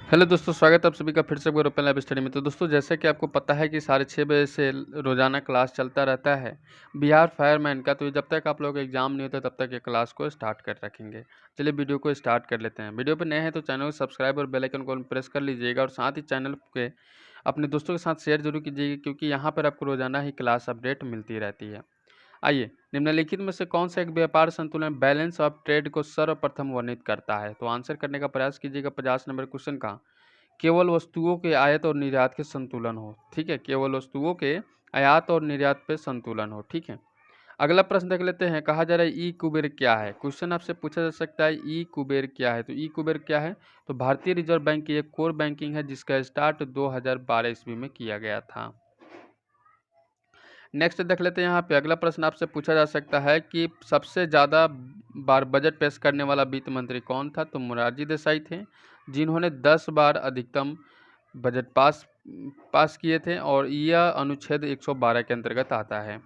Hello दोस्तों, स्वागत है आप सभी का फिर से एक बार ओपन लैब स्टडी में। तो दोस्तों, जैसे कि आपको पता है कि 6:30 बजे से रोज़ाना क्लास चलता रहता है बिहार फायरमैन का। तो ये जब तक आप लोग एग्ज़ाम नहीं होता तब तक ये क्लास को स्टार्ट कर रखेंगे। चलिए वीडियो को स्टार्ट कर लेते हैं। वीडियो पर नए हैं तो चैनल को सब्सक्राइब और बेल आइकन को प्रेस कर लीजिएगा और साथ ही चैनल के अपने दोस्तों के साथ शेयर जरूर कीजिएगा, क्योंकि यहाँ पर आपको रोज़ाना ही क्लास अपडेट मिलती रहती है। आइए, निम्नलिखित में से कौन सा एक व्यापार संतुलन बैलेंस ऑफ ट्रेड को सर्वप्रथम वर्णित करता है? तो आंसर करने का प्रयास कीजिएगा 50 नंबर क्वेश्चन का। केवल वस्तुओं के आयात और निर्यात के संतुलन हो। ठीक है, केवल वस्तुओं के आयात और निर्यात पे संतुलन हो। ठीक है, अगला प्रश्न देख लेते हैं। कहा जा रहा है ई कुबेर क्या है? क्वेश्चन आपसे पूछा जा सकता है ई कुबेर क्या है। तो ई कुबेर क्या है? तो भारतीय रिजर्व बैंक की एक कोर बैंकिंग है जिसका स्टार्ट 2012 ईस्वी में किया गया था। नेक्स्ट देख लेते हैं। यहाँ पे अगला प्रश्न आपसे पूछा जा सकता है कि सबसे ज़्यादा बार बजट पेश करने वाला वित्त मंत्री कौन था? तो मोरारजी देसाई थे, जिन्होंने 10 बार अधिकतम बजट पास किए थे और यह अनुच्छेद 112 के अंतर्गत आता है।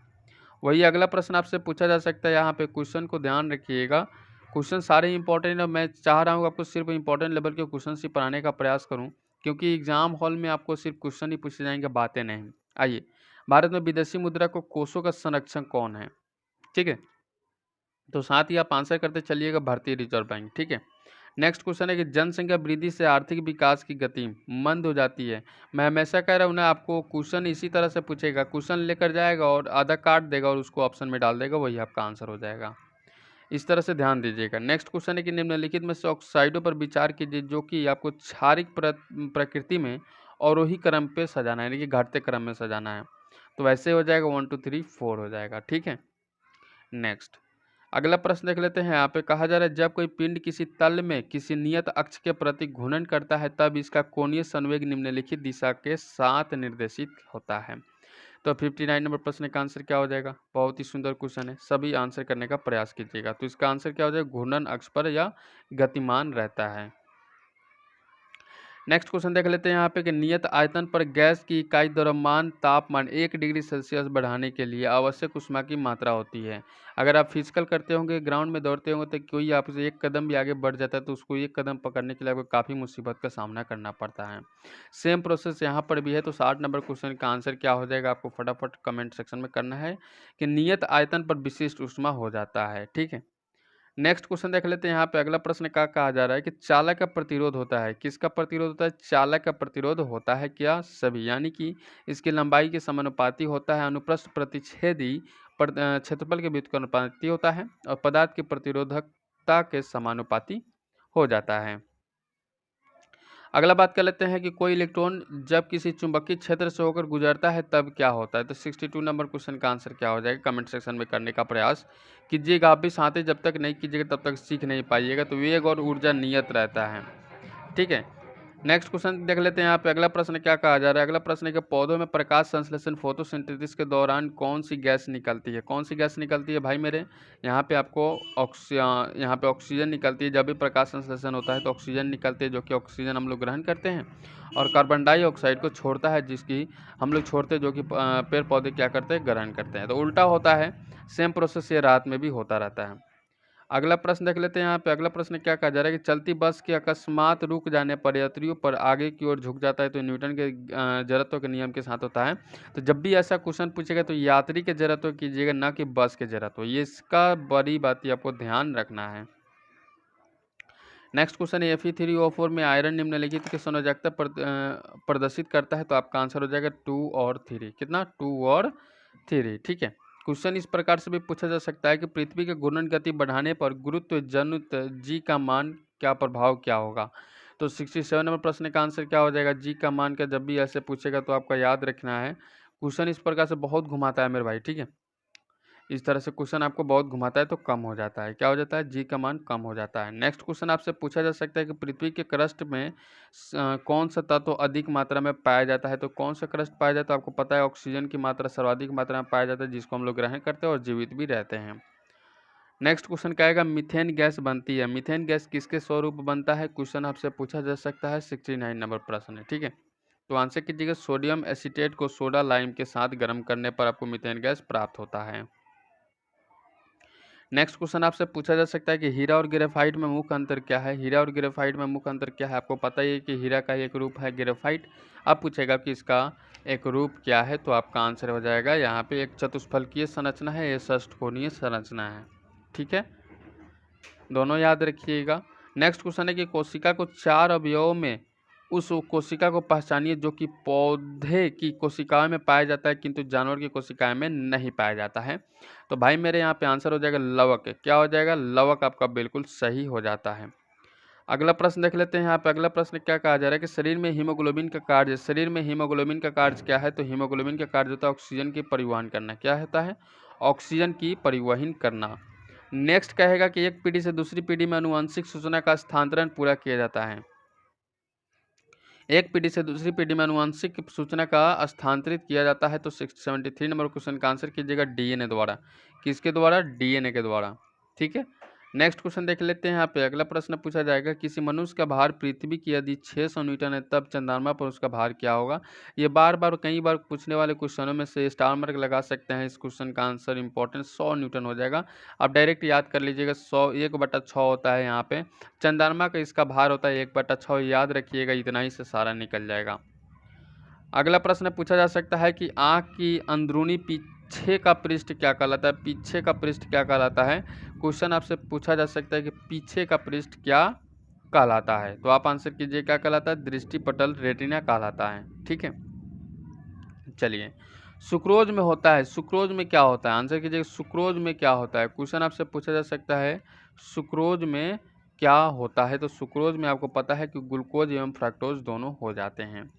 वही अगला प्रश्न आपसे पूछा जा सकता है। यहाँ पे क्वेश्चन को ध्यान रखिएगा। क्वेश्चन सारे इंपॉर्टेंट है। मैं चाह रहा हूँ आपको सिर्फ इंपॉर्टेंट लेवल के क्वेश्चन ही पढ़ाने का प्रयास करूँ, क्योंकि एग्जाम हॉल में आपको सिर्फ क्वेश्चन ही पूछे जाएंगे, बातें नहीं। आइए, भारत में विदेशी मुद्रा को कोषों का संरक्षक कौन है? ठीक है, तो साथ ही आप आंसर करते चलिएगा भारतीय रिजर्व बैंक। ठीक है, नेक्स्ट क्वेश्चन है कि जनसंख्या वृद्धि से आर्थिक विकास की गति मंद हो जाती है। मैं हमेशा कह रहा हूँ ना, आपको क्वेश्चन इसी तरह से पूछेगा, क्वेश्चन लेकर जाएगा और आधा काट देगा और उसको ऑप्शन में डाल देगा, वही आपका आंसर हो जाएगा। इस तरह से ध्यान दीजिएगा। नेक्स्ट क्वेश्चन है कि निम्नलिखित में से ऑक्साइडों पर विचार कीजिए जो कि आपको क्षारिक प्रकृति में अवरोही क्रम पे सजाना है, यानी कि घटते क्रम में सजाना है। तो वैसे हो जाएगा 1 2 3 4 हो जाएगा। ठीक है, नेक्स्ट अगला प्रश्न देख लेते हैं। यहाँ पे कहा जा रहा है जब कोई पिंड किसी तल में किसी नियत अक्ष के प्रति घूर्णन करता है तब इसका कोणीय संवेग निम्नलिखित दिशा के साथ निर्देशित होता है। तो 59 नंबर प्रश्न का आंसर क्या हो जाएगा? बहुत ही सुंदर क्वेश्चन है, सभी आंसर करने का प्रयास कीजिएगा। तो इसका आंसर क्या हो जाएगा? घूर्णन अक्ष पर या गतिमान रहता है। नेक्स्ट क्वेश्चन देख लेते हैं यहाँ पे कि नियत आयतन पर गैस की इकाई द्रव्यमान तापमान 1 डिग्री सेल्सियस बढ़ाने के लिए आवश्यक ऊष्मा की मात्रा होती है। अगर आप फिजिकल करते होंगे, ग्राउंड में दौड़ते होंगे, तो कोई आपसे एक कदम भी आगे बढ़ जाता है तो उसको एक कदम पकड़ने के लिए आपको काफ़ी मुसीबत का सामना करना पड़ता है। सेम प्रोसेस यहाँ पर भी है। तो 60 नंबर क्वेश्चन का आंसर क्या हो जाएगा? आपको फटाफट कमेंट सेक्शन में करना है कि नियत आयतन पर विशिष्ट ऊष्मा हो जाता है। ठीक है, नेक्स्ट क्वेश्चन देख लेते हैं। यहाँ पे अगला प्रश्न क्या कहा जा रहा है कि चालक का प्रतिरोध होता है। किसका प्रतिरोध होता है? चालक का प्रतिरोध होता है क्या? सभी, यानी कि इसकी लंबाई के समानुपाती होता है, अनुप्रस्थ प्रतिच्छेदी क्षेत्रफल के व्युत्क्रमानुपाती होता है और पदार्थ की प्रतिरोधकता के समानुपाती हो जाता है। अगला बात कर लेते हैं कि कोई इलेक्ट्रॉन जब किसी चुंबकीय क्षेत्र से होकर गुजरता है तब क्या होता है? तो 62 नंबर क्वेश्चन का आंसर क्या हो जाएगा? कमेंट सेक्शन में करने का प्रयास कीजिएगा। आप भी साथ ही, जब तक नहीं कीजिएगा तब तक सीख नहीं पाइएगा। तो वेग और ऊर्जा नियत रहता है। ठीक है, नेक्स्ट क्वेश्चन देख लेते हैं। यहाँ पे अगला प्रश्न क्या कहा जा रहा है? अगला प्रश्न है कि पौधों में प्रकाश संश्लेषण फोटोसिंथेसिस के दौरान कौन सी गैस निकलती है? कौन सी गैस निकलती है भाई मेरे? यहाँ पे आपको ऑक्सीजन निकलती है। जब भी प्रकाश संश्लेषण होता है तो ऑक्सीजन निकलती है, जो कि ऑक्सीजन हम लोग ग्रहण करते हैं और कार्बन डाइऑक्साइड को छोड़ता है, जिसकी हम लोग छोड़ते हैं, जो कि पेड़ पौधे क्या करते हैं? ग्रहण करते हैं। तो उल्टा होता है। सेम प्रोसेस ये रात में भी होता रहता है। अगला प्रश्न देख लेते हैं। यहाँ पे अगला प्रश्न क्या कहा जा रहा है कि चलती बस के अकस्मात रुक जाने पर यात्रियों पर आगे की ओर झुक जाता है तो न्यूटन के जड़त्व के नियम के साथ होता है। तो जब भी ऐसा क्वेश्चन पूछेगा तो यात्री के जड़त्व कीजिएगा, ना कि बस के जड़त्व। ये इसका बड़ी बात आपको ध्यान रखना है। नेक्स्ट क्वेश्चन है Fe3O4 में आयरन निम्नलिखित के संयोजकता प्रदर्शित करता है। तो आपका आंसर हो जाएगा 2 और 3। कितना? 2 और 3। ठीक है, क्वेश्चन इस प्रकार से भी पूछा जा सकता है कि पृथ्वी के घूर्णन गति बढ़ाने पर गुरुत्व जनित जी का मान क्या प्रभाव क्या होगा? तो 67 नंबर प्रश्न का आंसर क्या हो जाएगा? जी का मान का जब भी ऐसे पूछेगा तो आपका याद रखना है, क्वेश्चन इस प्रकार से बहुत घुमाता है मेरे भाई। ठीक है, इस तरह से क्वेश्चन आपको बहुत घुमाता है तो कम हो जाता है। क्या हो जाता है? जी का मान कम हो जाता है। नेक्स्ट क्वेश्चन आपसे पूछा जा सकता है कि पृथ्वी के क्रस्ट में कौन सा तत्व अधिक मात्रा में पाया जाता है? तो कौन सा क्रस्ट पाया जाता है? आपको पता है ऑक्सीजन की मात्रा सर्वाधिक मात्रा में पाया जाता है, जिसको हम लोग ग्रहण करते हैं और जीवित भी रहते हैं। नेक्स्ट क्वेश्चन क्या आएगा? मीथेन गैस बनती है। मीथेन गैस किसके स्वरूप बनता है? क्वेश्चन आपसे पूछा जा सकता है। 69 नंबर प्रश्न है। ठीक है, तो आंसर कीजिएगा सोडियम एसीटेट को सोडा लाइम के साथ गर्म करने पर आपको मीथेन गैस प्राप्त होता है। नेक्स्ट क्वेश्चन आपसे पूछा जा सकता है कि हीरा और ग्रेफाइट में मुख्य अंतर क्या है। हीरा और ग्रेफाइट में मुख्य अंतर क्या है, आपको पता ही है कि हीरा का एक रूप है ग्रेफाइट। अब पूछेगा कि इसका एक रूप क्या है, तो आपका आंसर हो जाएगा यहाँ पे एक चतुष्फलकीय संरचना है, ये षष्ठकोणीय संरचना है। ठीक है, दोनों याद रखिएगा। नेक्स्ट क्वेश्चन है कि कोशिका को 4 अवयवों में उस कोशिका को पहचानिए जो कि पौधे की कोशिकाओं में पाया जाता है किंतु जानवर की कोशिकाओं में नहीं पाया जाता है। तो भाई मेरे यहाँ पे आंसर हो जाएगा लवक। क्या हो जाएगा, लवक आपका बिल्कुल सही हो जाता है। अगला प्रश्न देख लेते हैं। यहाँ पे अगला प्रश्न क्या कहा जा रहा है कि शरीर में हीमोग्लोबिन का कार्य, शरीर में हीमोग्लोबिन का कार्य क्या है। तो हीमोग्लोबिन का कार्य होता है ऑक्सीजन की परिवहन करना। क्या होता है, ऑक्सीजन की परिवहन करना। नेक्स्ट कहेगा कि एक पीढ़ी से दूसरी पीढ़ी में आनुवंशिक सूचना का स्थानांतरण पूरा किया जाता है। एक पीढ़ी से दूसरी पीढ़ी में आनुवंशिक सूचना का स्थानांतरित किया जाता है। तो 73 नंबर क्वेश्चन का आंसर कीजिएगा डीएनए द्वारा। किसके द्वारा, डीएनए के द्वारा। ठीक है, नेक्स्ट क्वेश्चन देख लेते हैं। यहाँ पे अगला प्रश्न पूछा जाएगा किसी मनुष्य का भार पृथ्वी की यदि 600 न्यूटन है तब चंद्रमा पर उसका भार क्या होगा। ये बार बार कई बार पूछने वाले क्वेश्चनों में से स्टार मार्क लगा सकते हैं। इस क्वेश्चन का आंसर इंपॉर्टेंट 100 न्यूटन हो जाएगा। आप डायरेक्ट याद कर लीजिएगा, 100 1/6 होता है। यहाँ पे चंद्रमा का इसका भार होता है 1/6, याद रखिएगा, इतना ही से सारा निकल जाएगा। अगला प्रश्न पूछा जा सकता है कि आँख की अंदरूनी पीछे का पृष्ठ क्या कहलाता है। पीछे का पृष्ठ क्या कहलाता है, क्वेश्चन आपसे पूछा जा सकता है कि पीछे का पृष्ठ क्या कहलाता है। तो आप आंसर कीजिए क्या कहलाता है, दृष्टिपटल रेटिना कहलाता है। ठीक है, चलिए सुक्रोज में होता है, सुक्रोज में क्या होता है, आंसर कीजिए सुक्रोज में क्या होता है। क्वेश्चन आपसे पूछा जा सकता है सुक्रोज में क्या होता है। तो सुक्रोज में आपको पता है कि ग्लूकोज एवं फ्रक्टोज दोनों हो जाते हैं।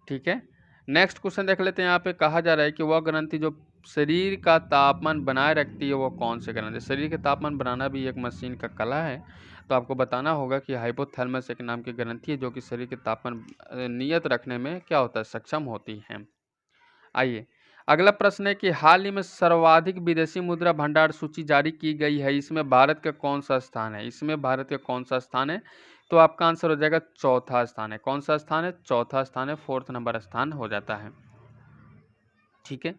ठीक है, नेक्स्ट क्वेश्चन देख लेते हैं। यहाँ पे कहा जा रहा है कि वह ग्रंथि जो शरीर का तापमान बनाए रखती है वो कौन से ग्रंथि। शरीर के तापमान बनाना भी एक मशीन का कला है। तो आपको बताना होगा कि हाइपोथैलेमस एक नाम की ग्रंथि है जो कि शरीर के तापमान नियत रखने में क्या होता है, सक्षम होती है। आइए अगला प्रश्न है कि हाल ही में सर्वाधिक विदेशी मुद्रा भंडार सूची जारी की गई है, इसमें भारत का कौन सा स्थान है। इसमें भारत का कौन सा स्थान है, तो आपका आंसर हो जाएगा चौथा स्थान है। कौन सा स्थान है, चौथा स्थान है, 4th नंबर स्थान हो जाता है। ठीक है,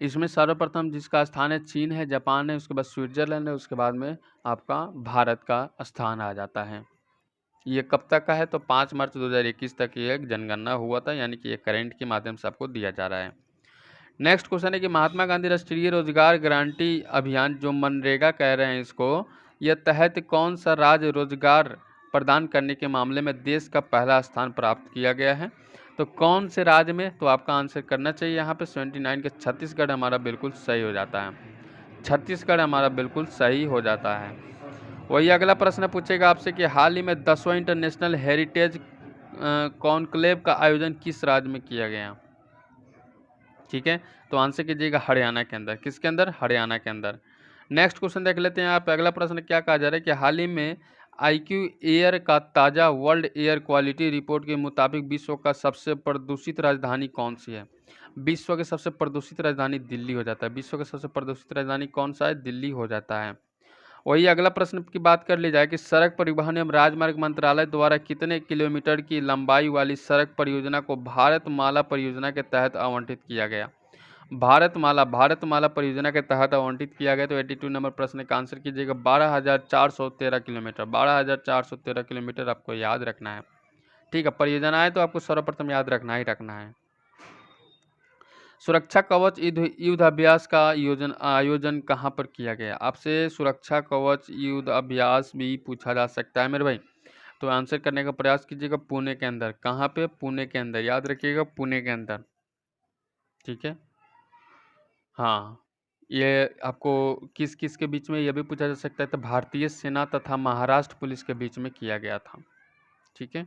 इसमें सर्वप्रथम जिसका स्थान है चीन है, जापान है, उसके बाद स्विट्जरलैंड है, उसके बाद में आपका भारत का स्थान आ जाता है। ये कब तक का है, तो 5 मार्च 2021 तक ये एक जनगणना हुआ था, यानी कि ये करेंट के माध्यम से आपको दिया जा रहा है। नेक्स्ट क्वेश्चन है कि महात्मा गांधी राष्ट्रीय रोजगार गारंटी अभियान जो मनरेगा कह रहे हैं इसको, यह तहत कौन सा राज्य रोजगार प्रदान करने के मामले में देश का पहला स्थान प्राप्त किया गया है। तो कौन से राज्य में, तो आपका आंसर करना चाहिए यहाँ पे 79 के छत्तीसगढ़ हमारा बिल्कुल सही हो जाता है। छत्तीसगढ़ हमारा बिल्कुल सही हो जाता है। वही अगला प्रश्न पूछेगा आपसे कि हाल ही में 10वां इंटरनेशनल हेरिटेज कॉन्क्लेव का आयोजन किस राज्य में किया गया। ठीक है, तो आंसर कीजिएगा हरियाणा के अंदर। किसके अंदर, हरियाणा के अंदर। नेक्स्ट क्वेश्चन देख लेते हैं आप। अगला प्रश्न क्या कहा जा रहा है कि हाल ही में IQ एयर का ताज़ा वर्ल्ड एयर क्वालिटी रिपोर्ट के मुताबिक विश्व का सबसे प्रदूषित राजधानी कौन सी है। विश्व की सबसे प्रदूषित राजधानी दिल्ली हो जाता है। विश्व की सबसे प्रदूषित राजधानी कौन सा है, दिल्ली हो जाता है। वही अगला प्रश्न की बात कर ली जाए कि सड़क परिवहन एवं राजमार्ग मंत्रालय द्वारा कितने किलोमीटर की लंबाई वाली सड़क परियोजना को भारतमाला परियोजना के तहत आवंटित किया गया। भारतमाला परियोजना के तहत आवंटित किया गया। तो 82 नंबर प्रश्न का आंसर कीजिएगा 12,413 किलोमीटर। 12,413 किलोमीटर आपको याद रखना है। ठीक है, परियोजना है तो आपको सर्वप्रथम याद रखना ही रखना है। सुरक्षा कवच युद्ध अभ्यास का आयोजन कहाँ पर किया गया। आपसे सुरक्षा कवच युद्ध अभ्यास भी पूछा जा सकता है मेरे भाई। तो आंसर करने का प्रयास कीजिएगा पुणे के अंदर। कहाँ पे, पुणे के अंदर, याद रखिएगा पुणे के अंदर। ठीक है, हाँ, ये आपको किस किस के बीच में यह भी पूछा जा सकता है, तो भारतीय सेना तथा महाराष्ट्र पुलिस के बीच में किया गया था। ठीक है,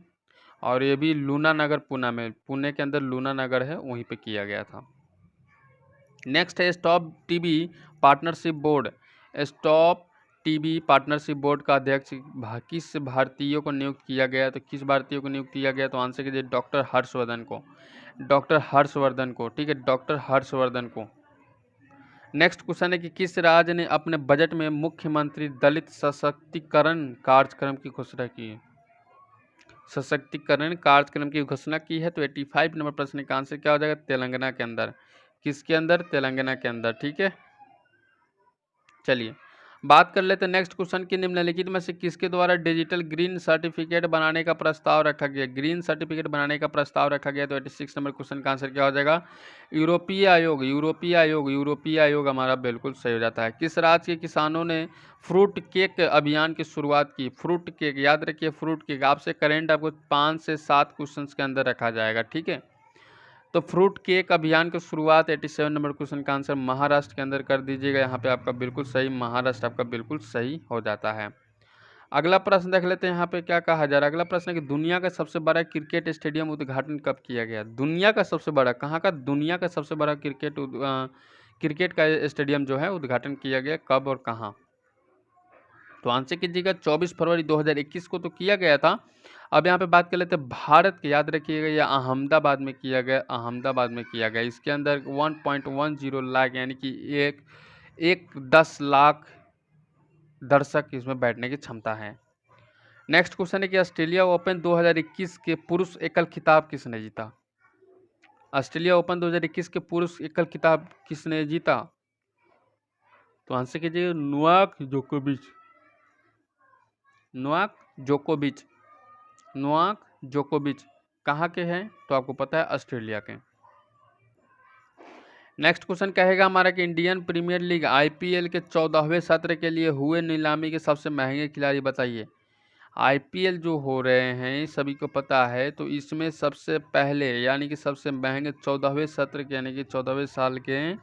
और ये भी लूना नगर पुणे में, पुणे के अंदर लूना नगर है, वहीं पे किया गया था। नेक्स्ट है stop TB partnership board. Stop TB partnership board का अध्यक्ष किस भारतीय को नियुक्त किया गया। तो किस भारतीय को नियुक्त किया गया, तो आंसर कीजिए डॉक्टर हर्षवर्धन को। डॉक्टर हर्षवर्धन को, ठीक है, डॉक्टर हर्षवर्धन को। नेक्स्ट क्वेश्चन है कि किस राज्य ने अपने बजट में मुख्यमंत्री दलित सशक्तिकरण कार्यक्रम की घोषणा की है। सशक्तिकरण कार्यक्रम की घोषणा की है। तो 85 नंबर प्रश्न का आंसर क्या हो जाएगा, तेलंगाना के अंदर। किसके अंदर, तेलंगाना के अंदर। ठीक है, चलिए बात कर लेते हैं नेक्स्ट क्वेश्चन की, निम्नलिखित में से किसके द्वारा डिजिटल ग्रीन सर्टिफिकेट बनाने का प्रस्ताव रखा गया। ग्रीन सर्टिफिकेट बनाने का प्रस्ताव रखा गया, तो 86 नंबर क्वेश्चन का आंसर क्या हो जाएगा, यूरोपीय आयोग। यूरोपीय आयोग, यूरोपीय आयोग हमारा बिल्कुल सही हो जाता है। किस राज्य के किसानों ने फ्रूट केक अभियान की शुरुआत की। फ्रूट केक, याद रखिए फ्रूट केक, आपसे करेंट आपको 5 से 7 क्वेश्चन के अंदर रखा जाएगा, ठीक है। तो फ्रूट केक अभियान की शुरुआत 87 नंबर क्वेश्चन का आंसर महाराष्ट्र के अंदर कर दीजिएगा। यहाँ पे आपका बिल्कुल सही, महाराष्ट्र आपका बिल्कुल सही हो जाता है। अगला प्रश्न देख लेते हैं यहाँ पे क्या कहा जा रहा है। अगला प्रश्न है कि दुनिया का सबसे बड़ा क्रिकेट स्टेडियम उद्घाटन कब किया गया। दुनिया का सबसे बड़ा, कहाँ का, दुनिया का सबसे बड़ा क्रिकेट का स्टेडियम जो है उद्घाटन किया गया, कब और कहाँ। तो आंसर कीजिएगा 24 फरवरी 2021 को तो किया गया था। अब यहाँ पे बात कर लेते हैं भारत के, याद रखिएगा यह अहमदाबाद में किया गया, अहमदाबाद में किया गया। इसके अंदर 1.10 लाख यानी कि एक 10 लाख दर्शक इसमें बैठने की क्षमता है। नेक्स्ट क्वेश्चन है कि ऑस्ट्रेलिया ओपन 2021 के पुरुष एकल खिताब किसने जीता। ऑस्ट्रेलिया ओपन 2021 के पुरुष एकल खिताब किसने जीता। तो आंसर कीजिए नोवाक जोकोविच। नोवाक जोकोविच, नोवाक जोकोविच कहाँ के हैं, तो आपको पता है ऑस्ट्रेलिया के। नेक्स्ट क्वेश्चन कहेगा हमारा कि इंडियन प्रीमियर लीग आईपीएल के 14वें सत्र के लिए हुए नीलामी के सबसे महंगे खिलाड़ी बताइए। आईपीएल जो हो रहे हैं सभी को पता है, तो इसमें सबसे पहले यानी कि सबसे महंगे 14वें सत्र के यानी कि 14वें साल के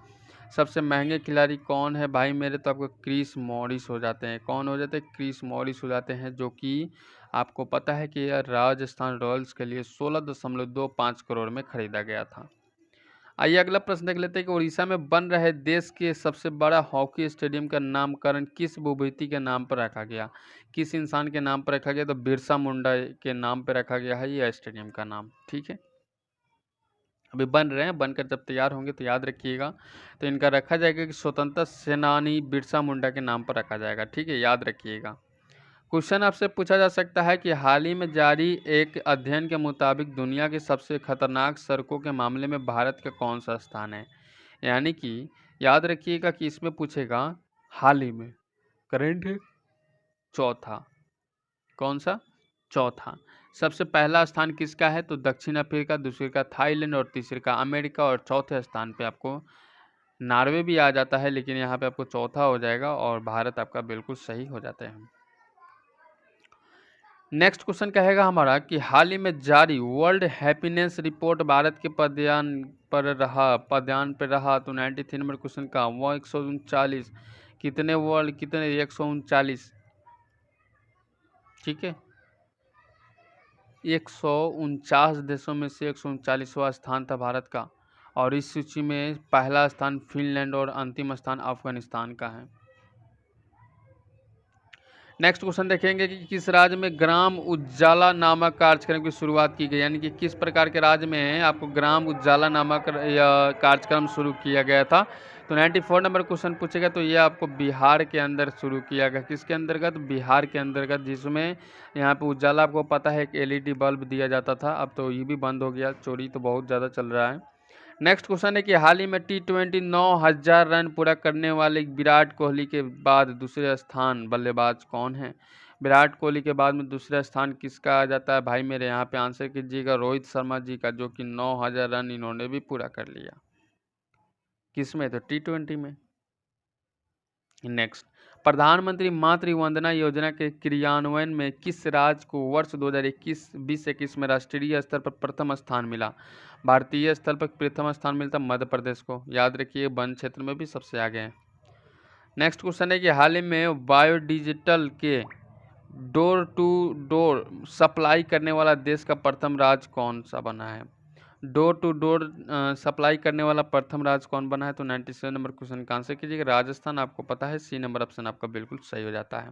सबसे महंगे खिलाड़ी कौन है भाई मेरे, तो आपको क्रिस मॉरिस हो जाते हैं। कौन हो जाते हैं, क्रिस मॉरिस हो जाते हैं, जो कि आपको पता है कि यह राजस्थान रॉयल्स के लिए 16.25 करोड़ में खरीदा गया था। आइए अगला प्रश्न देख लेते हैं कि उड़ीसा में बन रहे देश के सबसे बड़ा हॉकी स्टेडियम का नामकरण किस विभूति के नाम पर रखा गया। किस इंसान के नाम पर रखा गया, तो बिरसा मुंडा के नाम पर रखा गया है यह स्टेडियम का नाम, ठीक है। अभी बन रहे हैं, बनकर जब तैयार होंगे तो याद रखिएगा, तो इनका रखा जाएगा कि स्वतंत्रता सेनानी बिरसा मुंडा के नाम पर रखा जाएगा, ठीक है, याद रखिएगा। क्वेश्चन आपसे पूछा जा सकता है कि हाल ही में जारी एक अध्ययन के मुताबिक दुनिया की सबसे खतरनाक सड़कों के मामले में भारत का कौन सा स्थान है। यानी कि याद रखिएगा कि इसमें पूछेगा हाल ही में, करेंट है चौथा, कौन सा, चौथा। सबसे पहला स्थान किसका है, तो दक्षिण अफ्रीका, दूसरे का थाईलैंड और तीसरे का अमेरिका, और चौथे स्थान पे आपको नॉर्वे भी आ जाता है, लेकिन यहाँ पे आपको चौथा हो जाएगा और भारत आपका बिल्कुल सही हो जाता है। नेक्स्ट क्वेश्चन कहेगा हमारा कि हाल ही में जारी वर्ल्ड हैप्पीनेस रिपोर्ट भारत के पदान पर रहा, तो 93 नंबर क्वेश्चन का वो 139 कितने वर्ल्ड कितने 139, ठीक है, 149 देशों में से 139वां स्थान था भारत का, और इस सूची में पहला स्थान फिनलैंड और अंतिम स्थान अफगानिस्तान का है। नेक्स्ट क्वेश्चन देखेंगे कि किस राज्य में ग्राम उजाला नामक कार्यक्रम की शुरुआत की गई, यानी कि किस प्रकार के राज्य में आपको ग्राम उजाला नामक कार्यक्रम शुरू किया गया था। तो 94 नंबर क्वेश्चन पूछेगा, तो ये आपको बिहार के अंदर शुरू किया गया। किसके अंतर्गत, बिहार के अंतर्गत, जिसमें यहाँ पे उजाला आपको पता है एक एलईडी बल्ब दिया जाता था, अब तो ये भी बंद हो गया, चोरी तो बहुत ज़्यादा चल रहा है। नेक्स्ट क्वेश्चन है कि हाल ही में T20 9,000 रन पूरा करने वाले विराट कोहली के बाद दूसरे स्थान बल्लेबाज कौन है। विराट कोहली के बाद में दूसरा स्थान किसका आ जाता है भाई मेरे, यहाँ पे आंसर कीजिएगा रोहित शर्मा जी का, जो कि 9,000 रन इन्होंने भी पूरा कर लिया। किसमें, तो T20 में। नेक्स्ट, प्रधानमंत्री मातृ वंदना योजना के क्रियान्वयन में किस राज्य को वर्ष 2021 में राष्ट्रीय स्तर पर प्रथम स्थान मिला। भारतीय स्तर पर प्रथम स्थान मिलता मध्य प्रदेश को, याद रखिए वन क्षेत्र में भी सबसे आगे हैं। नेक्स्ट क्वेश्चन है कि हाल ही में बायोडिजिटल के डोर टू डोर सप्लाई करने वाला देश का प्रथम राज्य कौन सा बना है। डोर टू डोर सप्लाई करने वाला प्रथम राज्य कौन बना है, तो 97 नंबर क्वेश्चन का आंसर कीजिएगा राजस्थान, आपको पता है सी नंबर ऑप्शन आपका बिल्कुल सही हो जाता है।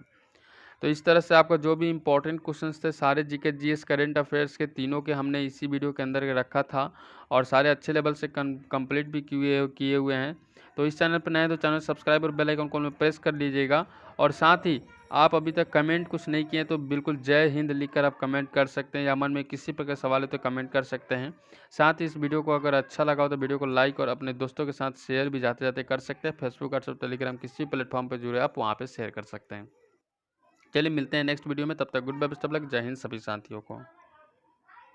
तो इस तरह से आपका जो भी इंपॉर्टेंट क्वेश्चंस थे सारे जीके जीएस करंट अफेयर्स के तीनों के हमने इसी वीडियो के अंदर रखा था, और सारे अच्छे लेवल से कंप्लीट भी किए हुए हैं। तो इस चैनल पर नए हैं तो चैनल सब्सक्राइब और बेल आइकन कॉल में प्रेस कर लीजिएगा। और साथ ही आप अभी तक कमेंट कुछ नहीं किए तो बिल्कुल जय हिंद लिखकर आप कमेंट कर सकते हैं, या मन में किसी प्रकार सवाल है तो कमेंट कर सकते हैं। साथ ही इस वीडियो को अगर अच्छा लगा हो तो वीडियो को लाइक और अपने दोस्तों के साथ शेयर भी जाते जाते कर सकते हैं। फेसबुक, व्हाट्सएप, टेलीग्राम किसी प्लेटफॉर्म पर जुड़े आप वहाँ पर शेयर कर सकते हैं। चलिए मिलते हैं नेक्स्ट वीडियो में, तब तक good bye, best of luck, जय हिंद सभी साथियों को।